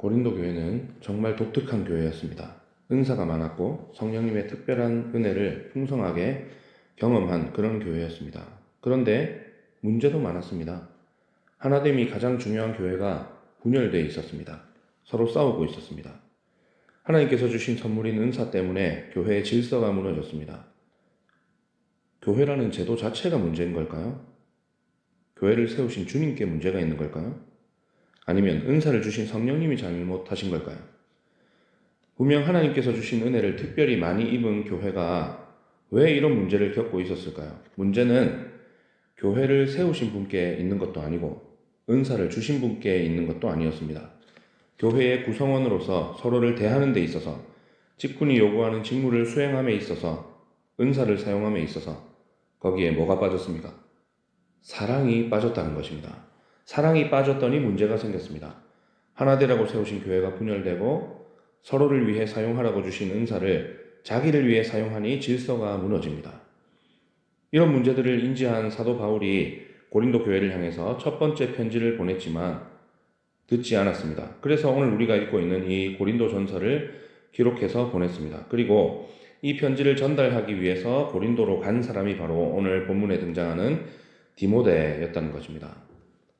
고린도 교회는 정말 독특한 교회였습니다. 은사가 많았고 성령님의 특별한 은혜를 풍성하게 경험한 그런 교회였습니다. 그런데 문제도 많았습니다. 하나됨이 가장 중요한 교회가 분열되어 있었습니다. 서로 싸우고 있었습니다. 하나님께서 주신 선물인 은사 때문에 교회의 질서가 무너졌습니다. 교회라는 제도 자체가 문제인 걸까요? 교회를 세우신 주님께 문제가 있는 걸까요? 아니면 은사를 주신 성령님이 잘못하신 걸까요? 분명 하나님께서 주신 은혜를 특별히 많이 입은 교회가 왜 이런 문제를 겪고 있었을까요? 문제는 교회를 세우신 분께 있는 것도 아니고 은사를 주신 분께 있는 것도 아니었습니다. 교회의 구성원으로서 서로를 대하는 데 있어서 직분이 요구하는 직무를 수행함에 있어서 은사를 사용함에 있어서 거기에 뭐가 빠졌습니까? 사랑이 빠졌다는 것입니다. 사랑이 빠졌더니 문제가 생겼습니다. 하나되라고 세우신 교회가 분열되고 서로를 위해 사용하라고 주신 은사를 자기를 위해 사용하니 질서가 무너집니다. 이런 문제들을 인지한 사도 바울이 고린도 교회를 향해서 첫 번째 편지를 보냈지만 듣지 않았습니다. 그래서 오늘 우리가 읽고 있는 이 고린도 전서를 기록해서 보냈습니다. 그리고 이 편지를 전달하기 위해서 고린도로 간 사람이 바로 오늘 본문에 등장하는 디모데였다는 것입니다.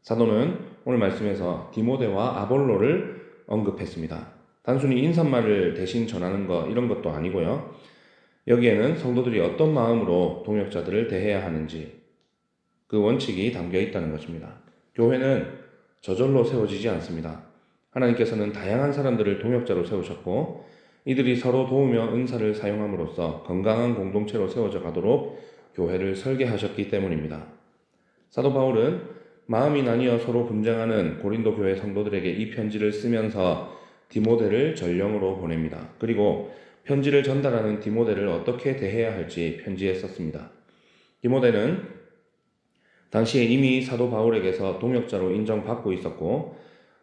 사도는 오늘 말씀에서 디모데와 아볼로를 언급했습니다. 단순히 인사말을 대신 전하는 것 이런 것도 아니고요. 여기에는 성도들이 어떤 마음으로 동역자들을 대해야 하는지 그 원칙이 담겨 있다는 것입니다. 교회는 저절로 세워지지 않습니다. 하나님께서는 다양한 사람들을 동역자로 세우셨고 이들이 서로 도우며 은사를 사용함으로써 건강한 공동체로 세워져 가도록 교회를 설계하셨기 때문입니다. 사도 바울은 마음이 나뉘어 서로 분쟁하는 고린도 교회 성도들에게 이 편지를 쓰면서 디모데를 전령으로 보냅니다. 그리고 편지를 전달하는 디모데를 어떻게 대해야 할지 편지에 썼습니다. 디모데는 당시에 이미 사도 바울에게서 동역자로 인정받고 있었고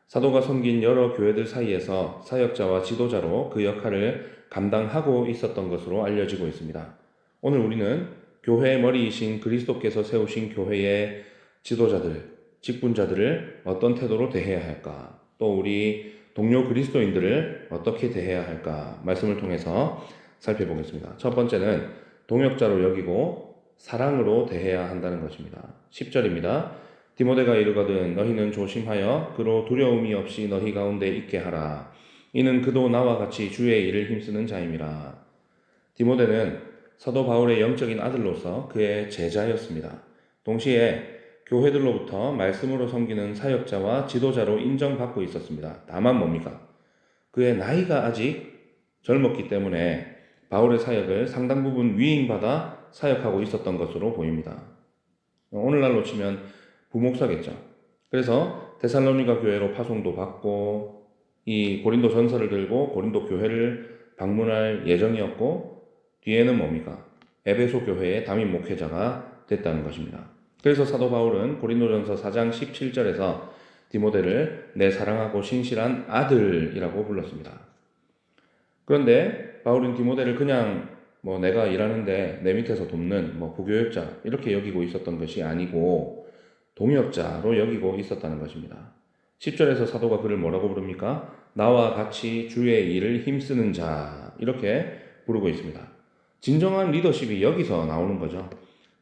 사도가 섬긴 여러 교회들 사이에서 사역자와 지도자로 그 역할을 감당하고 있었던 것으로 알려지고 있습니다. 오늘 우리는 교회의 머리이신 그리스도께서 세우신 교회의 지도자들, 직분자들을 어떤 태도로 대해야 할까? 또 우리 동료 그리스도인들을 어떻게 대해야 할까? 말씀을 통해서 살펴보겠습니다. 첫 번째는 동역자로 여기고 사랑으로 대해야 한다는 것입니다. 10절입니다. 디모데가 이르거든 너희는 조심하여 그로 두려움이 없이 너희 가운데 있게 하라. 이는 그도 나와 같이 주의 일을 힘쓰는 자임이라. 디모데는 사도 바울의 영적인 아들로서 그의 제자였습니다. 동시에 교회들로부터 말씀으로 섬기는 사역자와 지도자로 인정받고 있었습니다. 다만 뭡니까? 그의 나이가 아직 젊었기 때문에 바울의 사역을 상당 부분 위임받아 사역하고 있었던 것으로 보입니다. 오늘날로 치면 부목사겠죠. 그래서 데살로니가 교회로 파송도 받고 이 고린도 전서를 들고 고린도 교회를 방문할 예정이었고 뒤에는 뭡니까? 에베소 교회의 담임 목회자가 됐다는 것입니다. 그래서 사도 바울은 고린도전서 4장 17절에서 디모데를 내 사랑하고 신실한 아들이라고 불렀습니다. 그런데 바울은 디모데를 그냥 내가 일하는데 내 밑에서 돕는 부교역자 이렇게 여기고 있었던 것이 아니고 동역자로 여기고 있었다는 것입니다. 10절에서 사도가 그를 뭐라고 부릅니까? 나와 같이 주의 일을 힘쓰는 자 이렇게 부르고 있습니다. 진정한 리더십이 여기서 나오는 거죠.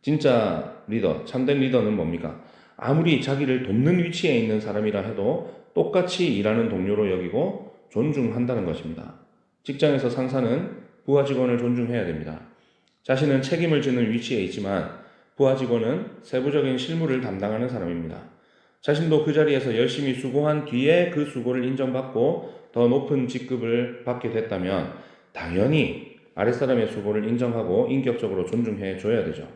진짜 리더, 참된 리더는 뭡니까? 아무리 자기를 돕는 위치에 있는 사람이라 해도 똑같이 일하는 동료로 여기고 존중한다는 것입니다. 직장에서 상사는 부하 직원을 존중해야 됩니다. 자신은 책임을 지는 위치에 있지만 부하 직원은 세부적인 실무를 담당하는 사람입니다. 자신도 그 자리에서 열심히 수고한 뒤에 그 수고를 인정받고 더 높은 직급을 받게 됐다면 당연히 아랫사람의 수고를 인정하고 인격적으로 존중해 줘야 되죠.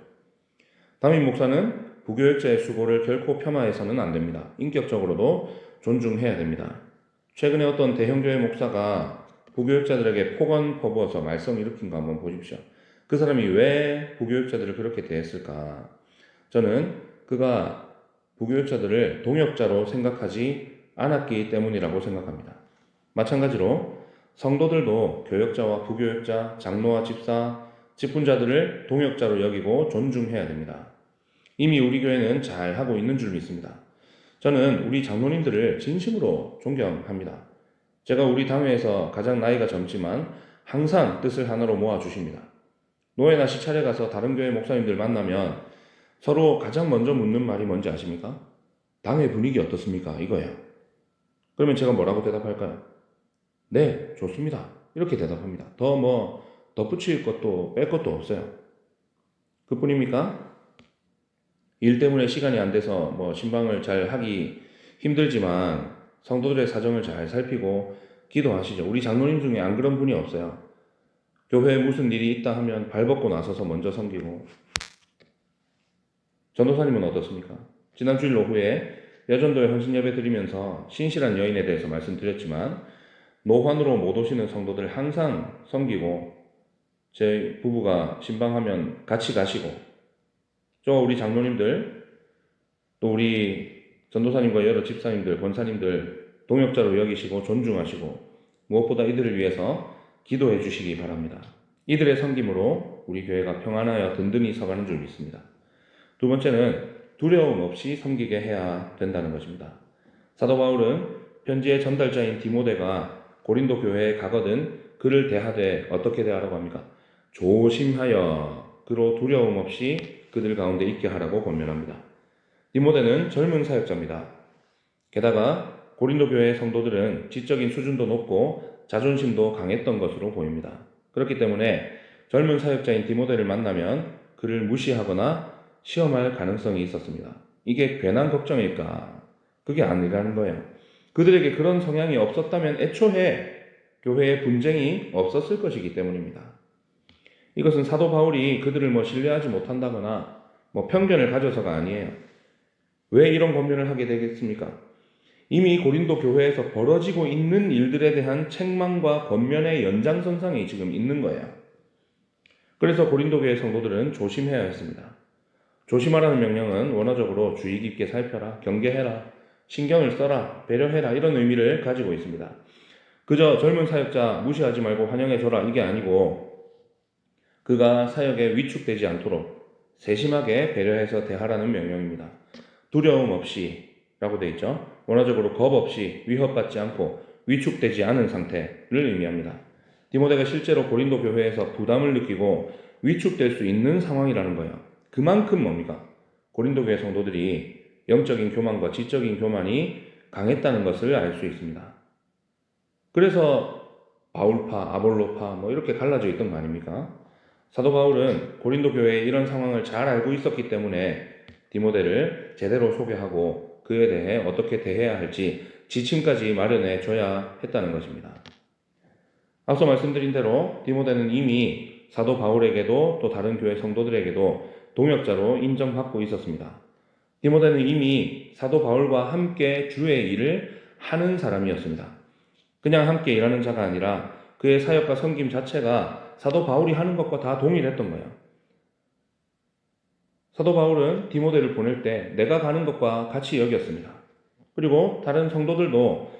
담임 목사는 부교역자의 수고를 결코 폄하해서는 안 됩니다. 인격적으로도 존중해야 됩니다. 최근에 어떤 대형교회 목사가 부교역자들에게 폭언 퍼부어서 말썽 일으킨 거 한번 보십시오. 그 사람이 왜 부교역자들을 그렇게 대했을까? 저는 그가 부교역자들을 동역자로 생각하지 않았기 때문이라고 생각합니다. 마찬가지로 성도들도 교역자와 부교역자, 장로와 집사, 직분자들을 동역자로 여기고 존중해야 됩니다. 이미 우리 교회는 잘 하고 있는 줄 믿습니다. 저는 우리 장로님들을 진심으로 존경합니다. 제가 우리 당회에서 가장 나이가 젊지만 항상 뜻을 하나로 모아주십니다. 노회나 시찰에 가서 다른 교회 목사님들 만나면 서로 가장 먼저 묻는 말이 뭔지 아십니까? 당회 분위기 어떻습니까? 이거예요. 그러면 제가 뭐라고 대답할까요? 네, 좋습니다. 이렇게 대답합니다. 더 덧붙일 것도 뺄 것도 없어요. 그뿐입니까? 일 때문에 시간이 안 돼서 신방을 잘 하기 힘들지만 성도들의 사정을 잘 살피고 기도하시죠. 우리 장로님 중에 안 그런 분이 없어요. 교회에 무슨 일이 있다 하면 발벗고 나서서 먼저 섬기고. 전도사님은 어떻습니까? 지난 주일 오후에 여전도에 헌신 예배 드리면서 신실한 여인에 대해서 말씀드렸지만 노환으로 못 오시는 성도들 항상 섬기고, 제 부부가 신방하면 같이 가시고, 우리 장로님들, 또 우리 전도사님과 여러 집사님들, 권사님들 동역자로 여기시고 존중하시고 무엇보다 이들을 위해서 기도해 주시기 바랍니다. 이들의 섬김으로 우리 교회가 평안하여 든든히 서가는 줄 믿습니다. 두 번째는 두려움 없이 섬기게 해야 된다는 것입니다. 사도 바울은 편지의 전달자인 디모데가 고린도 교회에 가거든 그를 대하되 어떻게 대하라고 합니까? 조심하여 그로 두려움 없이 그들 가운데 있게 하라고 권면합니다. 디모데는 젊은 사역자입니다. 게다가 고린도 교회의 성도들은 지적인 수준도 높고 자존심도 강했던 것으로 보입니다. 그렇기 때문에 젊은 사역자인 디모데를 만나면 그를 무시하거나 시험할 가능성이 있었습니다. 이게 괜한 걱정일까? 그게 아니라는 거예요. 그들에게 그런 성향이 없었다면 애초에 교회에 분쟁이 없었을 것이기 때문입니다. 이것은 사도 바울이 그들을 신뢰하지 못한다거나 편견을 가져서가 아니에요. 왜 이런 권면을 하게 되겠습니까? 이미 고린도 교회에서 벌어지고 있는 일들에 대한 책망과 권면의 연장선상에 지금 있는 거예요. 그래서 고린도 교회 성도들은 조심해야 했습니다. 조심하라는 명령은 원어적으로 주의 깊게 살펴라, 경계해라, 신경을 써라, 배려해라 이런 의미를 가지고 있습니다. 그저 젊은 사역자 무시하지 말고 환영해줘라 이게 아니고 그가 사역에 위축되지 않도록 세심하게 배려해서 대하라는 명령입니다. 두려움 없이 라고 되어 있죠. 원어적으로 겁 없이 위협받지 않고 위축되지 않은 상태를 의미합니다. 디모데가 실제로 고린도 교회에서 부담을 느끼고 위축될 수 있는 상황이라는 거예요. 그만큼 뭡니까? 고린도 교회 성도들이 영적인 교만과 지적인 교만이 강했다는 것을 알 수 있습니다. 그래서 바울파, 아볼로파 이렇게 갈라져 있던 거 아닙니까? 사도 바울은 고린도 교회의 이런 상황을 잘 알고 있었기 때문에 디모데를 제대로 소개하고 그에 대해 어떻게 대해야 할지 지침까지 마련해 줘야 했다는 것입니다. 앞서 말씀드린 대로 디모데는 이미 사도 바울에게도 또 다른 교회 성도들에게도 동역자로 인정받고 있었습니다. 디모데는 이미 사도 바울과 함께 주의 일을 하는 사람이었습니다. 그냥 함께 일하는 자가 아니라 그의 사역과 섬김 자체가 사도 바울이 하는 것과 다 동일했던 거예요. 사도 바울은 디모데를 보낼 때 내가 가는 것과 같이 여겼습니다. 그리고 다른 성도들도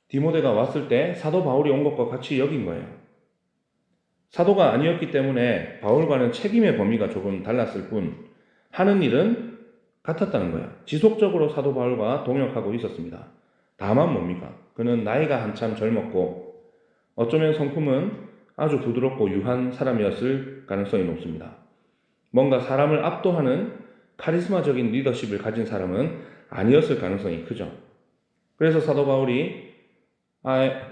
디모데가 왔을 때 사도 바울이 온 것과 같이 여긴 거예요. 사도가 아니었기 때문에 바울과는 책임의 범위가 조금 달랐을 뿐 하는 일은 같았다는 거예요. 지속적으로 사도 바울과 동역하고 있었습니다. 다만 뭡니까? 그는 나이가 한참 젊었고 어쩌면 성품은 아주 부드럽고 유한 사람이었을 가능성이 높습니다. 뭔가 사람을 압도하는 카리스마적인 리더십을 가진 사람은 아니었을 가능성이 크죠. 그래서 사도 바울이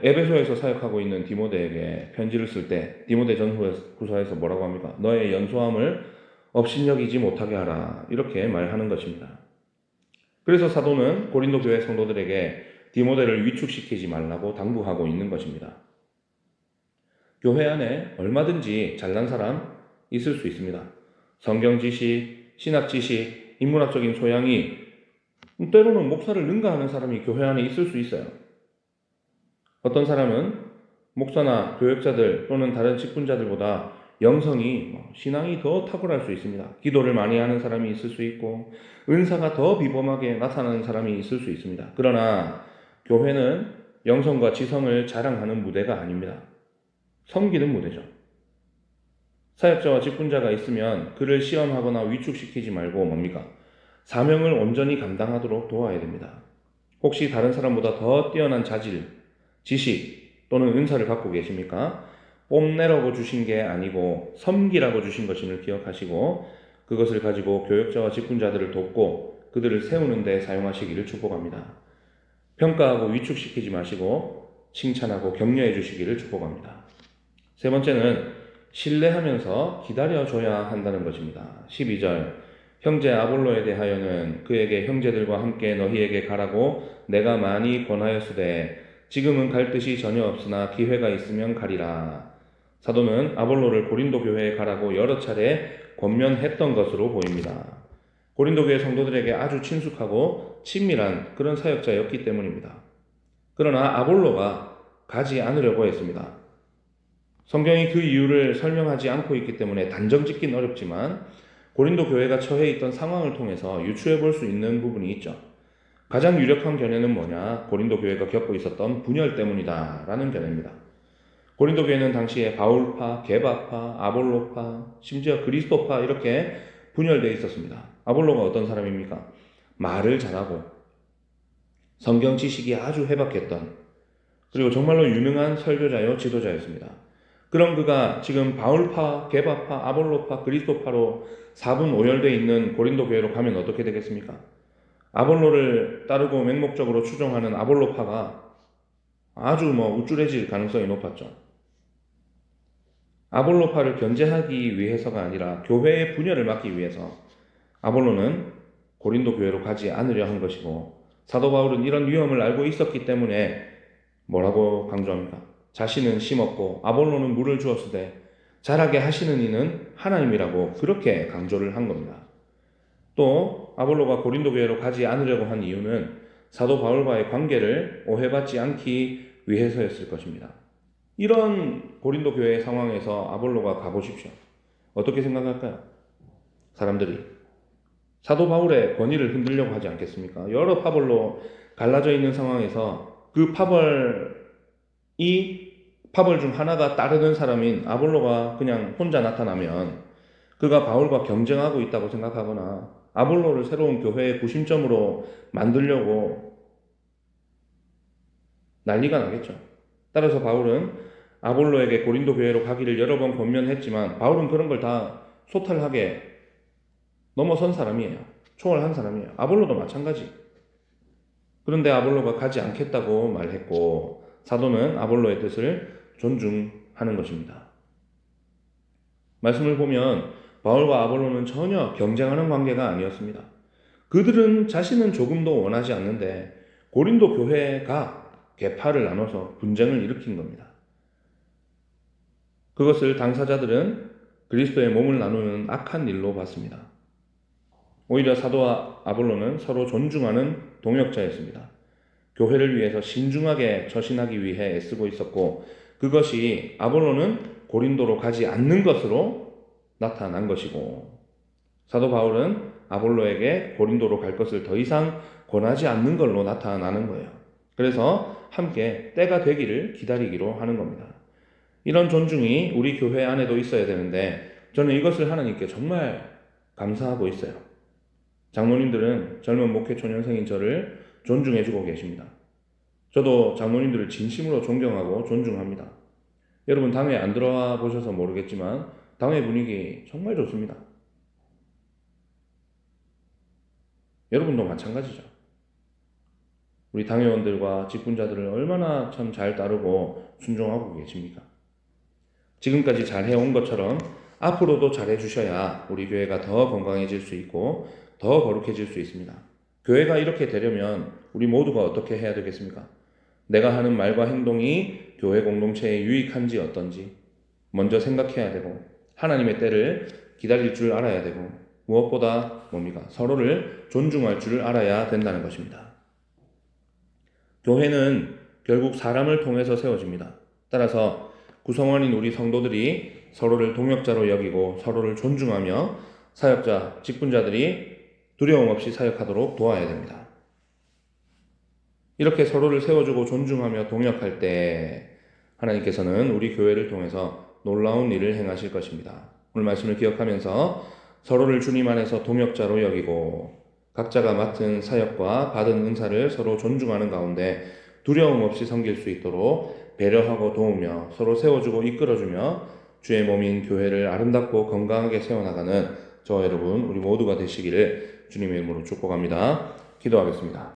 에베소에서 사역하고 있는 디모데에게 편지를 쓸 때 디모데 전후서에서 뭐라고 합니까? 너의 연소함을 업신여기지 못하게 하라 이렇게 말하는 것입니다. 그래서 사도는 고린도 교회 성도들에게 디모데를 위축시키지 말라고 당부하고 있는 것입니다. 교회 안에 얼마든지 잘난 사람 있을 수 있습니다. 성경 지식, 신학 지식, 인문학적인 소양이 때로는 목사를 능가하는 사람이 교회 안에 있을 수 있어요. 어떤 사람은 목사나 교역자들 또는 다른 직분자들보다 영성이, 신앙이 더 탁월할 수 있습니다. 기도를 많이 하는 사람이 있을 수 있고 은사가 더 비범하게 나타나는 사람이 있을 수 있습니다. 그러나 교회는 영성과 지성을 자랑하는 무대가 아닙니다. 섬기는 무대죠. 사역자와 직분자가 있으면 그를 시험하거나 위축시키지 말고 뭡니까? 사명을 온전히 감당하도록 도와야 됩니다. 혹시 다른 사람보다 더 뛰어난 자질, 지식 또는 은사를 갖고 계십니까? 뽐내라고 주신 게 아니고 섬기라고 주신 것임을 기억하시고 그것을 가지고 교역자와 직분자들을 돕고 그들을 세우는 데 사용하시기를 축복합니다. 평가하고 위축시키지 마시고 칭찬하고 격려해 주시기를 축복합니다. 세 번째는 신뢰하면서 기다려줘야 한다는 것입니다. 12절 형제 아볼로에 대하여는 그에게 형제들과 함께 너희에게 가라고 내가 많이 권하였으되 지금은 갈 뜻이 전혀 없으나 기회가 있으면 가리라. 사도는 아볼로를 고린도 교회에 가라고 여러 차례 권면했던 것으로 보입니다. 고린도 교회 성도들에게 아주 친숙하고 친밀한 그런 사역자였기 때문입니다. 그러나 아볼로가 가지 않으려고 했습니다. 성경이 그 이유를 설명하지 않고 있기 때문에 단정 짓긴 어렵지만 고린도 교회가 처해 있던 상황을 통해서 유추해 볼 수 있는 부분이 있죠. 가장 유력한 견해는 뭐냐? 고린도 교회가 겪고 있었던 분열 때문이다 라는 견해입니다. 고린도 교회는 당시에 바울파, 게바파, 아볼로파, 심지어 그리스도파 이렇게 분열되어 있었습니다. 아볼로가 어떤 사람입니까? 말을 잘하고 성경 지식이 아주 해박했던 그리고 정말로 유명한 설교자요 지도자였습니다. 그런 그가 지금 바울파, 게바파, 아볼로파, 그리스도파로 4분 오열되어 있는 고린도 교회로 가면 어떻게 되겠습니까? 아볼로를 따르고 맹목적으로 추종하는 아볼로파가 아주 우쭐해질 가능성이 높았죠. 아볼로파를 견제하기 위해서가 아니라 교회의 분열을 막기 위해서 아볼로는 고린도 교회로 가지 않으려 한 것이고 사도 바울은 이런 위험을 알고 있었기 때문에 뭐라고 강조합니까? 자신은 심었고 아볼로는 물을 주었으되 자라게 하시는 이는 하나님이라고 그렇게 강조를 한 겁니다. 또 아볼로가 고린도 교회로 가지 않으려고 한 이유는 사도 바울과의 관계를 오해받지 않기 위해서였을 것입니다. 이런 고린도 교회의 상황에서 아볼로가 가보십시오. 어떻게 생각할까요? 사람들이 사도 바울의 권위를 흔들려고 하지 않겠습니까? 여러 파벌로 갈라져 있는 상황에서 그 파벌 중 하나가 따르는 사람인 아볼로가 그냥 혼자 나타나면 그가 바울과 경쟁하고 있다고 생각하거나 아볼로를 새로운 교회의 구심점으로 만들려고 난리가 나겠죠. 따라서 바울은 아볼로에게 고린도 교회로 가기를 여러 번 권면했지만 바울은 그런 걸 다 소탈하게 넘어선 사람이에요. 초월한 사람이에요. 아볼로도 마찬가지. 그런데 아볼로가 가지 않겠다고 말했고 사도는 아볼로의 뜻을 존중하는 것입니다. 말씀을 보면 바울과 아볼로는 전혀 경쟁하는 관계가 아니었습니다. 그들은 자신은 조금도 원하지 않는데 고린도 교회가 계파를 나눠서 분쟁을 일으킨 겁니다. 그것을 당사자들은 그리스도의 몸을 나누는 악한 일로 봤습니다. 오히려 사도와 아볼로는 서로 존중하는 동역자였습니다. 교회를 위해서 신중하게 처신하기 위해 애쓰고 있었고 그것이 아볼로는 고린도로 가지 않는 것으로 나타난 것이고 사도 바울은 아볼로에게 고린도로 갈 것을 더 이상 권하지 않는 걸로 나타나는 거예요. 그래서 함께 때가 되기를 기다리기로 하는 겁니다. 이런 존중이 우리 교회 안에도 있어야 되는데 저는 이것을 하나님께 정말 감사하고 있어요. 장로님들은 젊은 목회 초년생인 저를 존중해주고 계십니다. 저도 장로님들을 진심으로 존경하고 존중합니다. 여러분 당회 안 들어와 보셔서 모르겠지만 당회 분위기 정말 좋습니다. 여러분도 마찬가지죠. 우리 당회원들과 직분자들을 얼마나 참 잘 따르고 순종하고 계십니까? 지금까지 잘 해온 것처럼 앞으로도 잘 해주셔야 우리 교회가 더 건강해질 수 있고 더 거룩해질 수 있습니다. 교회가 이렇게 되려면 우리 모두가 어떻게 해야 되겠습니까? 내가 하는 말과 행동이 교회 공동체에 유익한지 어떤지 먼저 생각해야 되고 하나님의 때를 기다릴 줄 알아야 되고 무엇보다 뭡니까? 서로를 존중할 줄 알아야 된다는 것입니다. 교회는 결국 사람을 통해서 세워집니다. 따라서 구성원인 우리 성도들이 서로를 동역자로 여기고 서로를 존중하며 사역자, 직분자들이 두려움 없이 사역하도록 도와야 됩니다. 이렇게 서로를 세워주고 존중하며 동역할 때 하나님께서는 우리 교회를 통해서 놀라운 일을 행하실 것입니다. 오늘 말씀을 기억하면서 서로를 주님 안에서 동역자로 여기고 각자가 맡은 사역과 받은 은사를 서로 존중하는 가운데 두려움 없이 섬길 수 있도록 배려하고 도우며 서로 세워주고 이끌어주며 주의 몸인 교회를 아름답고 건강하게 세워나가는 저와 여러분 우리 모두가 되시기를 주님의 이름으로 축복합니다. 기도하겠습니다.